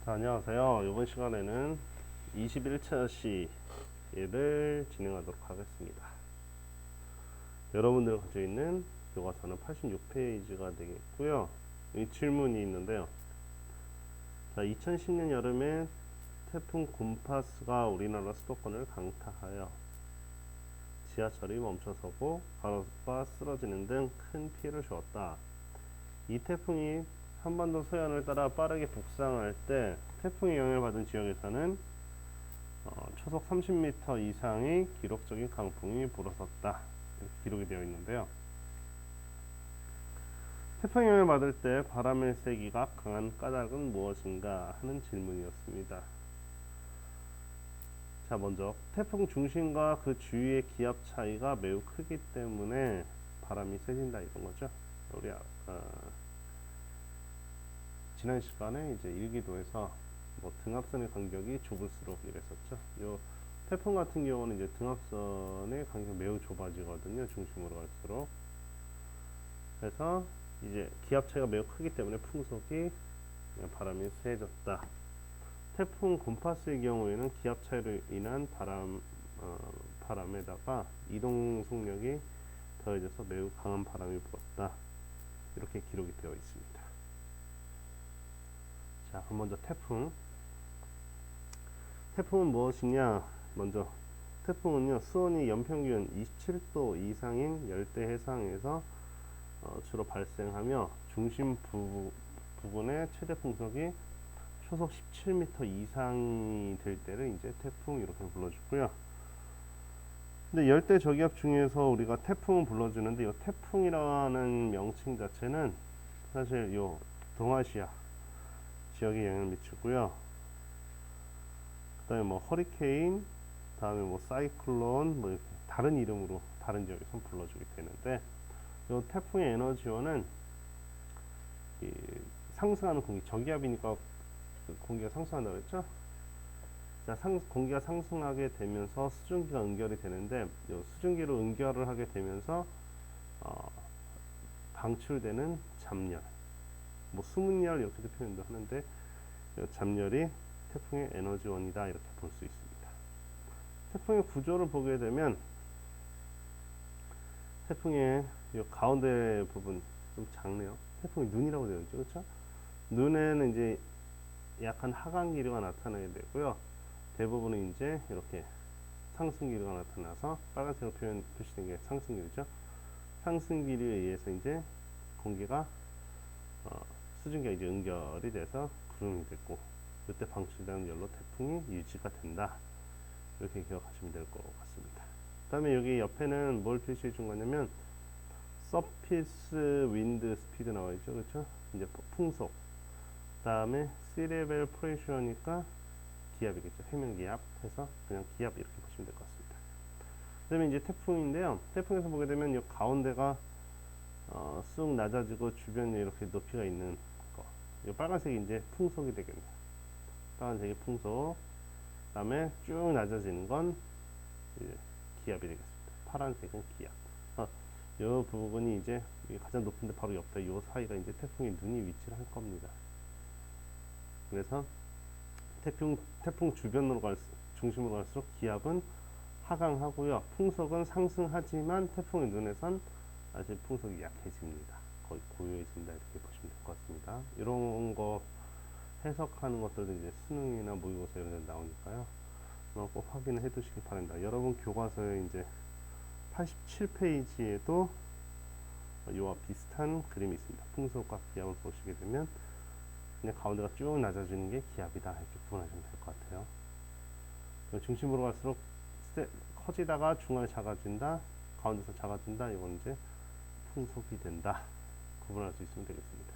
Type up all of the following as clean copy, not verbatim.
안녕하세요. 이번 시간에는 21차 시를 진행하도록 하겠습니다. 여러분들 가지고 있는 교과서는 86페이지가 되겠고요. 이 질문이 있는데요. 자, 2010년 여름에 태풍 곰파스가 우리나라 수도권을 강타하여 지하철이 멈춰서고 가로수가 쓰러지는 등 큰 피해를 주었다. 이 태풍이 한반도 서해안을 따라 빠르게 북상할 때 태풍의 영향을 받은 지역에서는 초속 30m 이상의 기록적인 강풍이 불어섰다. 이렇게 기록이 되어 있는데요. 태풍의 영향을 받을 때 바람의 세기가 강한 까닭은 무엇인가 하는 질문이었습니다. 자, 먼저 태풍 중심과 그 주위의 기압 차이가 매우 크기 때문에 바람이 세진다 이런 거죠. 우리 지난 시간에 이제 일기도에서 등압선의 간격이 좁을수록 이랬었죠. 요 태풍 같은 경우는 이제 등압선의 간격이 매우 좁아지거든요. 중심으로 갈수록. 그래서 이제 기압 차이가 매우 크기 때문에 풍속이 바람이 세졌다. 태풍 곰파스의 경우에는 기압 차이로 인한 바람에다가 이동 속력이 더해져서 매우 강한 바람이 불었다. 이렇게 기록이 되어 있습니다. 자, 그럼 먼저 태풍은 무엇이냐? 먼저 태풍은요, 수온이 연평균 27도 이상인 열대 해상에서 주로 발생하며 중심 부분의 최대 풍속이 초속 17m 이상이 될 때를 이제 태풍 이렇게 불러주고요. 근데 열대 저기압 중에서 우리가 태풍을 불러주는데 이 태풍이라는 명칭 자체는 사실 요 동아시아 지역에 영향을 미치고요. 그다음에 허리케인, 다음에 사이클론, 이렇게 다른 이름으로 다른 지역에서 불러주게 되는데, 이 태풍의 에너지원은 상승하는 공기, 저기압이니까 공기가 상승한다 그랬죠? 자, 공기가 상승하게 되면서 수증기가 응결이 되는데, 이 수증기로 응결을 하게 되면서 방출되는 잡열, 수문열 이렇게도 표현도 하는데, 잡열이 태풍의 에너지원이다 이렇게 볼 수 있습니다. 태풍의 구조를 보게 되면 태풍의 이 가운데 부분 좀 작네요. 태풍의 눈이라고 되어 있죠, 그렇죠? 눈에는 이제 약한 하강 기류가 나타나게 되고요. 대부분은 이제 이렇게 상승 기류가 나타나서 빨간색으로 표시된 게 상승 기류죠. 상승 기류에 의해서 이제 공기가 수증기가 이제 응결이 돼서 구름이 됐고, 이때 방출되는 열로 태풍이 유지가 된다. 이렇게 기억하시면 될 것 같습니다. 그 다음에 여기 옆에는 뭘 표시해 준 거냐면 서피스 윈드 스피드 나와 있죠, 그렇죠? 이제 풍속. 그 다음에 씨레벨 프레셔니까 기압이겠죠. 해면 기압 해서 그냥 기압 이렇게 보시면 될 것 같습니다. 그 다음에 이제 태풍인데요. 태풍에서 보게 되면 이 가운데가 쑥 낮아지고 주변에 이렇게 높이가 있는 거. 이 빨간색이 이제 풍속이 되겠네요. 빨간색이 풍속. 그 다음에 쭉 낮아지는 건 이제 기압이 되겠습니다. 파란색은 기압. 이 부분이 이제 가장 높은데 바로 옆에 이 사이가 이제 태풍의 눈이 위치를 할 겁니다. 그래서 태풍 주변으로 중심으로 갈수록 기압은 하강하고요. 풍속은 상승하지만 태풍의 눈에선 아직 풍속이 약해집니다. 거의 고요해진다 이렇게 보시면 될 것 같습니다. 이런 거 해석하는 것들도 이제 수능이나 모의고사 이런 데 나오니까요. 꼭 확인을 해 두시기 바랍니다. 여러분 교과서에 이제 87페이지에도 이와 비슷한 그림이 있습니다. 풍속과 기압을 보시게 되면 그냥 가운데가 쭉 낮아지는 게 기압이다 이렇게 구분하시면 될 것 같아요. 중심으로 갈수록 커지다가 중간에 작아진다, 가운데서 작아진다, 이건 이제 풍속이 된다. 구분할 수 있으면 되겠습니다.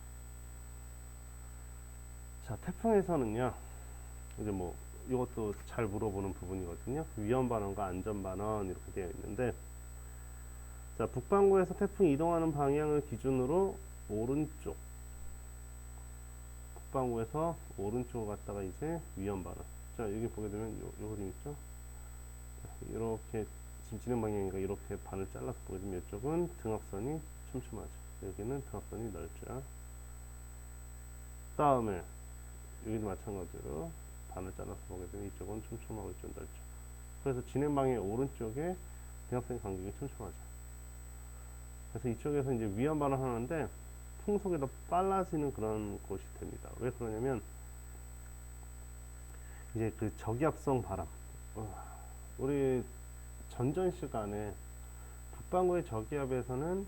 자, 태풍에서는요, 이제 이것도 잘 물어보는 부분이거든요. 위험 반원과 안전 반원 이렇게 되어 있는데, 자, 북반구에서 태풍이 이동하는 방향을 기준으로 오른쪽, 북반구에서 오른쪽으로 갔다가 이제 위험 반원. 자, 여기 보게 되면 요 그림 있죠? 이렇게 지금 진행 방향이니까 이렇게 반을 잘라서 보게 되면 이쪽은 등압선이 촘촘하죠. 여기는 등압선이 넓죠. 다음에 여기도 마찬가지로 반을 잘라서 보게 되면 이쪽은 촘촘하고 이쪽은 넓죠. 그래서 진행 방향의 오른쪽에 대각선의 간격이 촘촘하죠. 그래서 이쪽에서 이제 위험 반을 하는데 풍속이 더 빨라지는 그런 곳이 됩니다. 왜 그러냐면 이제 그 저기압성 바람, 우리 전전 시간에 북반구의 저기압에서는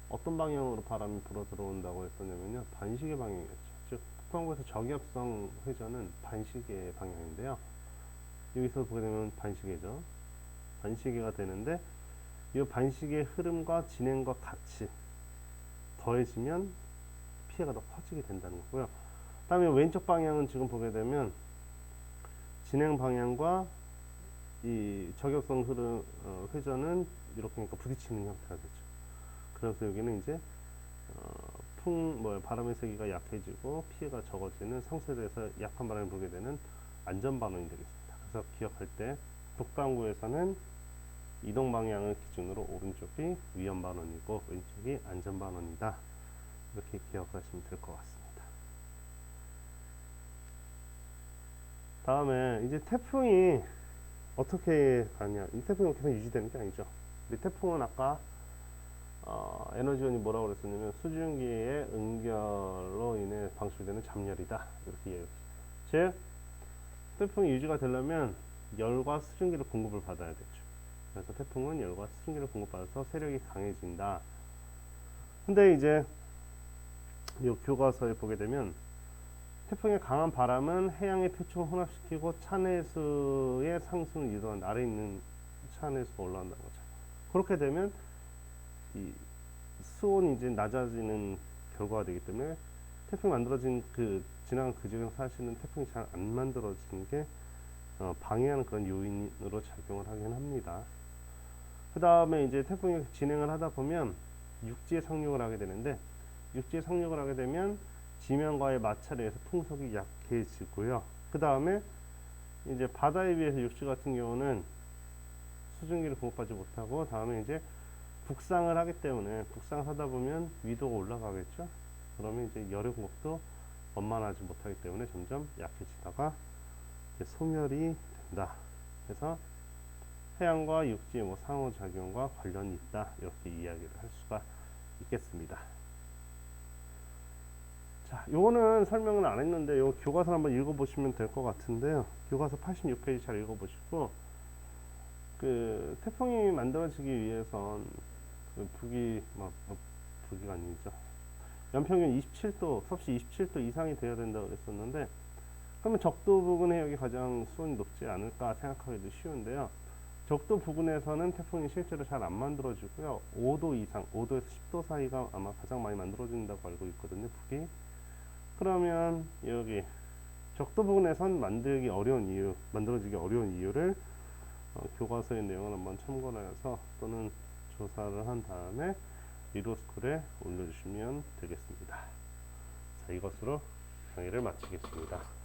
어떤 방향으로 바람이 불어 들어온다고 했었냐면요, 반시계 방향이었죠. 즉 북반구에서 저기압성 회전은 반시계 방향인데요, 여기서 보게 되면 반시계죠. 반시계가 되는데 이 반시계의 흐름과 진행과 같이 더해지면 피해가 더 커지게 된다는 거고요. 다음에 왼쪽 방향은 지금 보게 되면 진행 방향과 이 저격성 흐름 회전은 이렇게 그러니까 부딪히는 형태가 되죠. 그래서 여기는 이제 바람의 세기가 약해지고 피해가 적어지는 상쇄돼서 약한 바람이 불게 되는 안전반원이 되겠습니다. 그래서 기억할 때 북반구에서는 이동 방향을 기준으로 오른쪽이 위험반원이고 왼쪽이 안전반원이다. 이렇게 기억하시면 될 것 같습니다. 다음에 이제 태풍이 어떻게 가냐. 이 태풍이 계속 유지되는 게 아니죠. 이 태풍은 아까 에너지원이 뭐라고 그랬었냐면 수증기의 응결로 인해 방출되는 잠열이다. 이렇게 이해했습니다. 즉 태풍이 유지가 되려면 열과 수증기를 공급을 받아야 되죠. 그래서 태풍은 열과 수증기를 공급받아서 세력이 강해진다. 근데 이제 이 교과서에 보게 되면 태풍의 강한 바람은 해양의 표층을 혼합시키고 차내수의 상승을 유도한 아래 있는 차내수가 올라간다는 거죠. 그렇게 되면 이 수온이 이제 낮아지는 결과가 되기 때문에 태풍이 만들어진 지나간 그 지역에서 사실은 태풍이 잘 안 만들어지는 게 방해하는 그런 요인으로 작용을 하긴 합니다. 그 다음에 이제 태풍이 진행을 하다 보면 육지에 상륙을 하게 되는데, 육지에 상륙을 하게 되면 지면과의 마찰에 의해서 풍속이 약해지고요. 그 다음에 이제 바다에 비해서 육지 같은 경우는 수증기를 공급하지 못하고, 다음에 이제 북상을 하기 때문에 북상하다 보면 위도가 올라가겠죠. 그러면 이제 열의 공급도 원만하지 못하기 때문에 점점 약해지다가 소멸이 된다. 그래서 해양과 육지 상호작용과 관련이 있다. 이렇게 이야기를 할 수가 있겠습니다. 자, 요거는 설명을 안 했는데 요 교과서 한번 읽어보시면 될 것 같은데요. 교과서 86페이지 잘 읽어보시고, 태풍이 만들어지기 위해선 북이가 아니죠. 연평균 27도, 섭씨 27도 이상이 되어야 된다고 그랬었는데, 그러면 적도 부근 해역이 가장 수온이 높지 않을까 생각하기도 쉬운데요. 적도 부근에서는 태풍이 실제로 잘 안 만들어지고요. 5도 이상, 5도에서 10도 사이가 아마 가장 많이 만들어진다고 알고 있거든요, 북이. 그러면 여기 적도 부근에선 만들어지기 어려운 이유를 교과서의 내용을 한번 참고를 해서 또는 조사를 한 다음에 리더스쿨에 올려주시면 되겠습니다. 자, 이것으로 강의를 마치겠습니다.